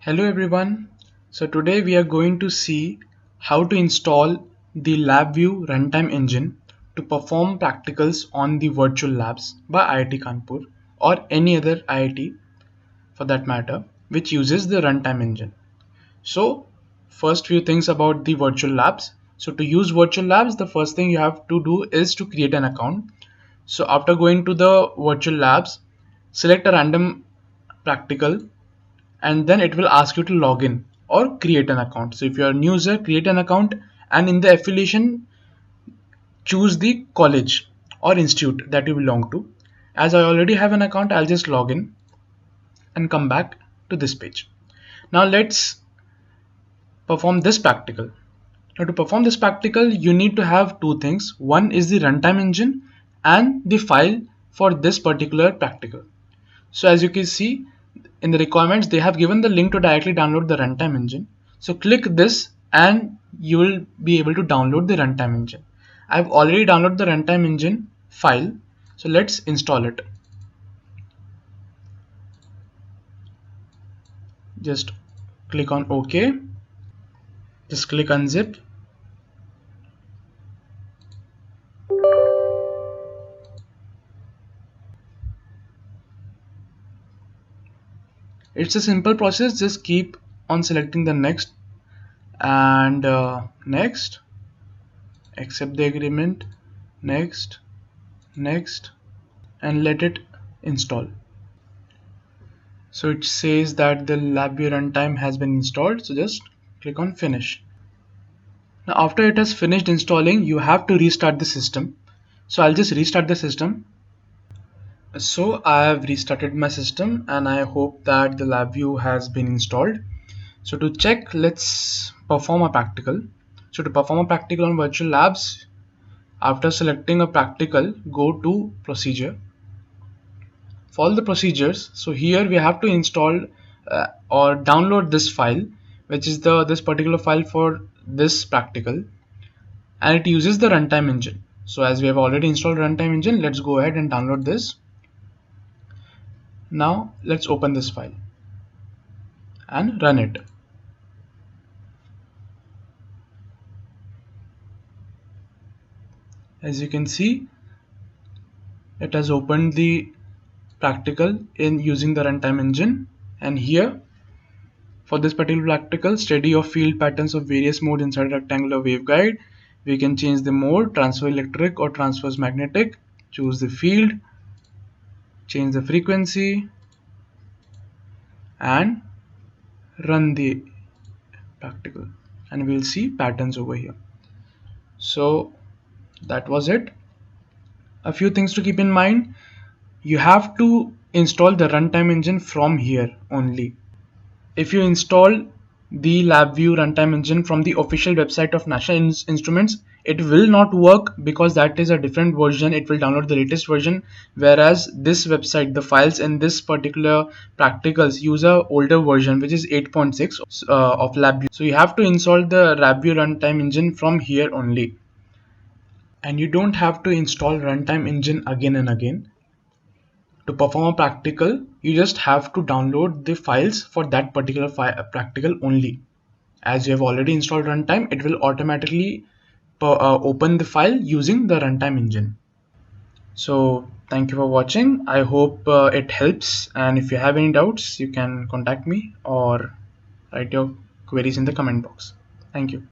Hello everyone. So today we are going to see how to install the LabVIEW Runtime Engine to perform practicals on the virtual labs by IIT Kanpur or any other IIT for that matter, which uses the Runtime Engine. So first few things about the virtual labs. So to use virtual labs, the first thing you have to do is to create an account. So after going to the virtual labs, select a random practical and then it will ask you to log in or create an account. So if you're a new user, create an account, and in the affiliation choose the college or institute that you belong to. As I already have an account, I'll just log in and come back to this page. Now let's perform this practical. Now to perform this practical, you need to have two things. One is the runtime engine and the file for this particular practical. So as you can see in the requirements, they have given the link to directly download the runtime engine. So click this and you will be able to download the runtime engine. I've already downloaded the runtime engine file. So let's install it. Just click on OK. Just click unzip. It's a simple process. Just keep on selecting the next and next, accept the agreement, next, and let it install. So it says that the LabVIEW runtime has been installed. So just click on finish. Now after it has finished installing, you have to restart the system. So I'll just restart the system. So I have restarted my system and I hope that the LabVIEW has been installed. So to check, let's perform a practical. So to perform a practical on virtual labs, after selecting a practical, go to procedure. Follow the procedures. So here we have to install or download this file, which is this particular file for this practical, and it uses the runtime engine. So as we have already installed runtime engine, let's go ahead and download this. Now let's open this file and run it. As you can see, it has opened the practical in using the runtime engine, and here for this particular practical, study of field patterns of various modes inside a rectangular waveguide, we can change the mode, transfer electric or transverse magnetic, choose the field, change the frequency, and run the practical, and we'll see patterns over here. So that was it. A few things to keep in mind: you have to install the runtime engine from here only. If you install the LabVIEW Runtime Engine from the official website of National Instruments, it will not work because that is a different version. It will download the latest version, whereas this website, the files in this particular practicals use a older version, which is 8.6 of LabVIEW. So you have to install the LabVIEW Runtime Engine from here only, and you don't have to install Runtime Engine again and again. To perform a practical, you just have to download the files for that particular practical only. As you have already installed runtime, it will automatically open the file using the runtime engine. So thank you for watching. I hope it helps, and if you have any doubts, you can contact me or write your queries in the comment box. Thank you.